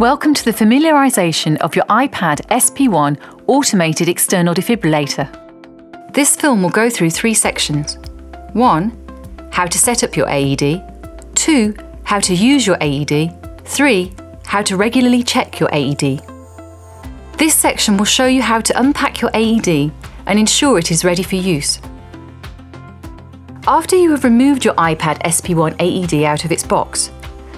Welcome to the familiarisation of your iPad SP1 automated external defibrillator. This film will go through 3 sections. 1. How to set up your AED. 2. How to use your AED. 3. How to regularly check your AED. This section will show you how to unpack your AED and ensure it is ready for use. After you have removed your iPad SP1 AED out of its box,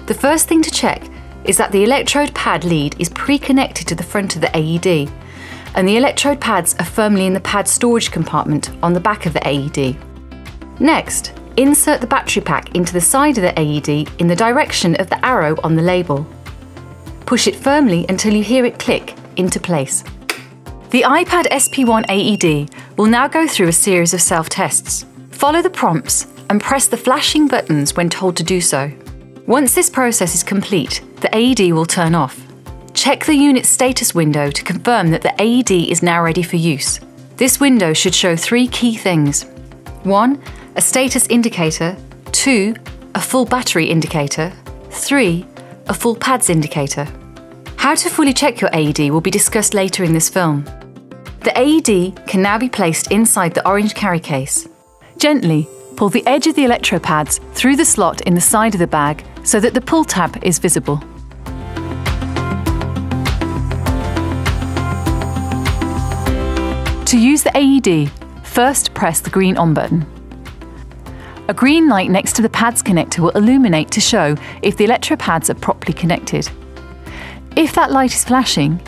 the first thing to check is that the electrode pad lead is pre-connected to the front of the AED, and the electrode pads are firmly in the pad storage compartment on the back of the AED. Next, insert the battery pack into the side of the AED in the direction of the arrow on the label. Push it firmly until you hear it click into place. The iPad SP1 AED will now go through a series of self-tests. Follow the prompts and press the flashing buttons when told to do so. Once this process is complete, the AED will turn off. Check the unit status window to confirm that the AED is now ready for use. This window should show 3 key things. 1. A status indicator. 2. A full battery indicator. 3. A full pads indicator. How to fully check your AED will be discussed later in this film. The AED can now be placed inside the orange carry case. Gently pull the edge of the electro pads through the slot in the side of the bag so that the pull tab is visible. To use the AED, first press the green on button. A green light next to the pads connector will illuminate to show if the electro pads are properly connected. If that light is flashing,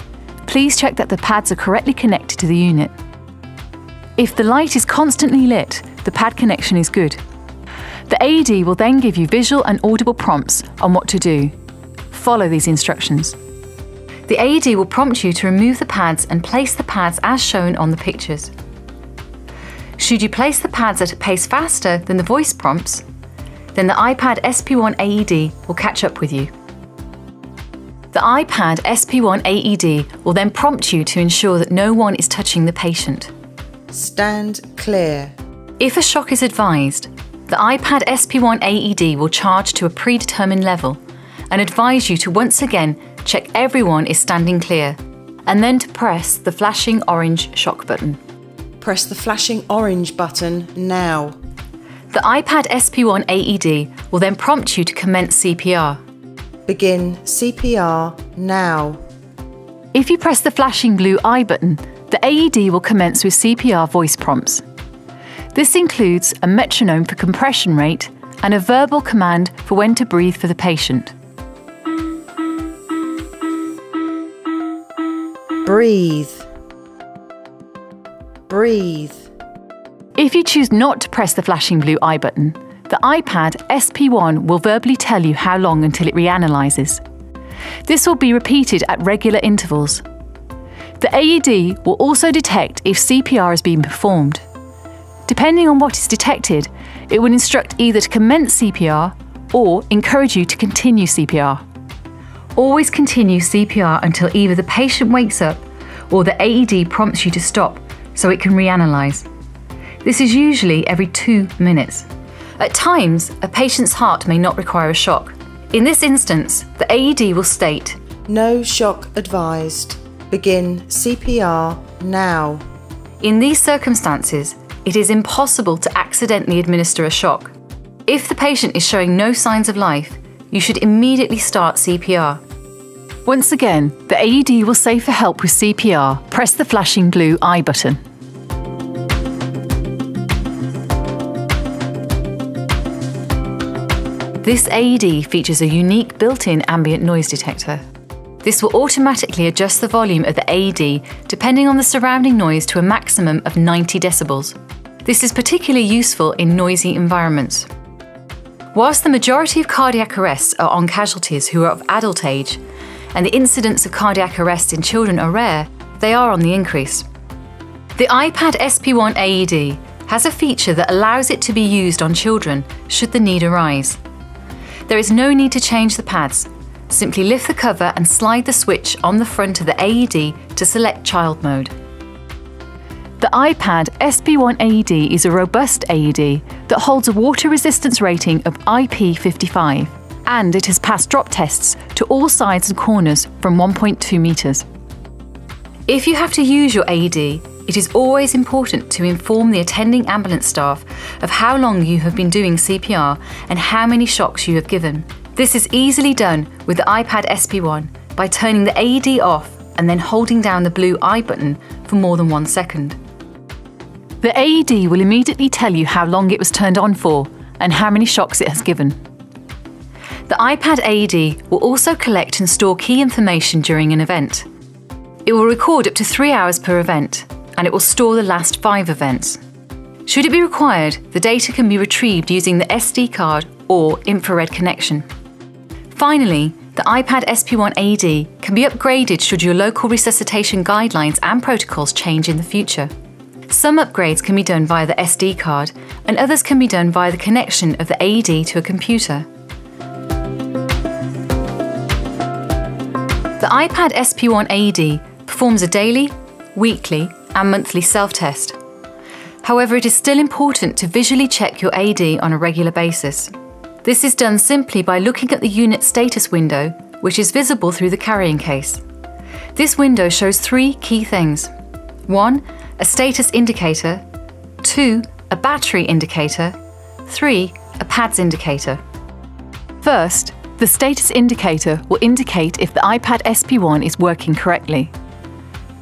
please check that the pads are correctly connected to the unit. If the light is constantly lit, the pad connection is good. The AED will then give you visual and audible prompts on what to do. Follow these instructions. The AED will prompt you to remove the pads and place the pads as shown on the pictures. Should you place the pads at a pace faster than the voice prompts, then the iPad SP1 AED will catch up with you. The iPad SP1 AED will then prompt you to ensure that no one is touching the patient. Stand clear. If a shock is advised, the iPad SP1 AED will charge to a predetermined level and advise you to once again check everyone is standing clear, and then to press the flashing orange shock button. Press the flashing orange button now. The iPad SP1 AED will then prompt you to commence CPR. Begin CPR now. If you press the flashing blue I button, the AED will commence with CPR voice prompts. This includes a metronome for compression rate and a verbal command for when to breathe for the patient. Breathe. Breathe. If you choose not to press the flashing blue I button, the iPad SP1 will verbally tell you how long until it reanalyses. This will be repeated at regular intervals. The AED will also detect if CPR is being performed. Depending on what is detected, it will instruct either to commence CPR or encourage you to continue CPR. Always continue CPR until either the patient wakes up or the AED prompts you to stop so it can reanalyse. This is usually every 2 minutes. At times, a patient's heart may not require a shock. In this instance, the AED will state, "No shock advised. Begin CPR now." In these circumstances, it is impossible to accidentally administer a shock. If the patient is showing no signs of life, you should immediately start CPR. Once again, the AED will say for help with CPR, press the flashing blue I button. This AED features a unique built-in ambient noise detector. This will automatically adjust the volume of the AED depending on the surrounding noise to a maximum of 90 decibels. This is particularly useful in noisy environments. Whilst the majority of cardiac arrests are on casualties who are of adult age, and the incidence of cardiac arrest in children are rare, they are on the increase. The iPad SP1 AED has a feature that allows it to be used on children should the need arise. There is no need to change the pads. Simply lift the cover and slide the switch on the front of the AED to select child mode. The iPad SP1 AED is a robust AED that holds a water resistance rating of IP55. and it has passed drop tests to all sides and corners from 1.2 metres. If you have to use your AED, it is always important to inform the attending ambulance staff of how long you have been doing CPR and how many shocks you have given. This is easily done with the iPad SP1 by turning the AED off and then holding down the blue I button for more than 1 second. The AED will immediately tell you how long it was turned on for and how many shocks it has given. The iPad AED will also collect and store key information during an event. It will record up to 3 hours per event, and it will store the last 5 events. Should it be required, the data can be retrieved using the SD card or infrared connection. Finally, the iPad SP1 AED can be upgraded should your local resuscitation guidelines and protocols change in the future. Some upgrades can be done via the SD card, and others can be done via the connection of the AED to a computer. The iPad SP1 AED performs a daily, weekly, and monthly self-test. However, it is still important to visually check your AED on a regular basis. This is done simply by looking at the unit status window, which is visible through the carrying case. This window shows 3 key things. 1. A status indicator. 2. A battery indicator. 3. A PADS indicator. First, the status indicator will indicate if the iPad SP1 is working correctly.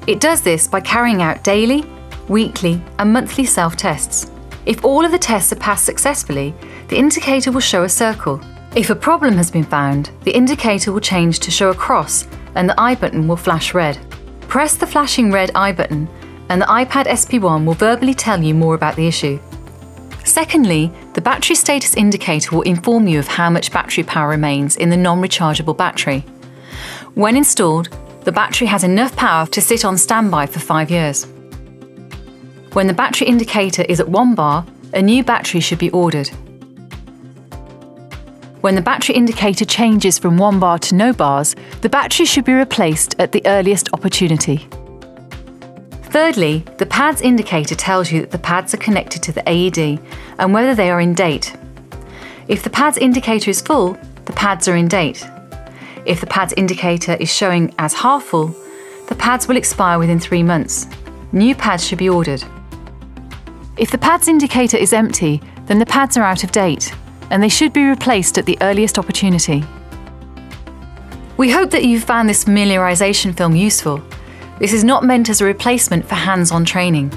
It does this by carrying out daily, weekly, and monthly self-tests. If all of the tests are passed successfully, the indicator will show a circle. If a problem has been found, the indicator will change to show a cross and the I button will flash red. Press the flashing red I button and the iPad SP1 will verbally tell you more about the issue. Secondly, the battery status indicator will inform you of how much battery power remains in the non-rechargeable battery. When installed, the battery has enough power to sit on standby for 5 years. When the battery indicator is at 1 bar, a new battery should be ordered. When the battery indicator changes from 1 bar to no bars, the battery should be replaced at the earliest opportunity. Thirdly, the PADS indicator tells you that the pads are connected to the AED and whether they are in date. If the PADS indicator is full, the pads are in date. If the PADS indicator is showing as half full, the pads will expire within 3 months. New pads should be ordered. If the PADS indicator is empty, then the pads are out of date and they should be replaced at the earliest opportunity. We hope that you've found this familiarisation film useful. This is not meant as a replacement for hands-on training.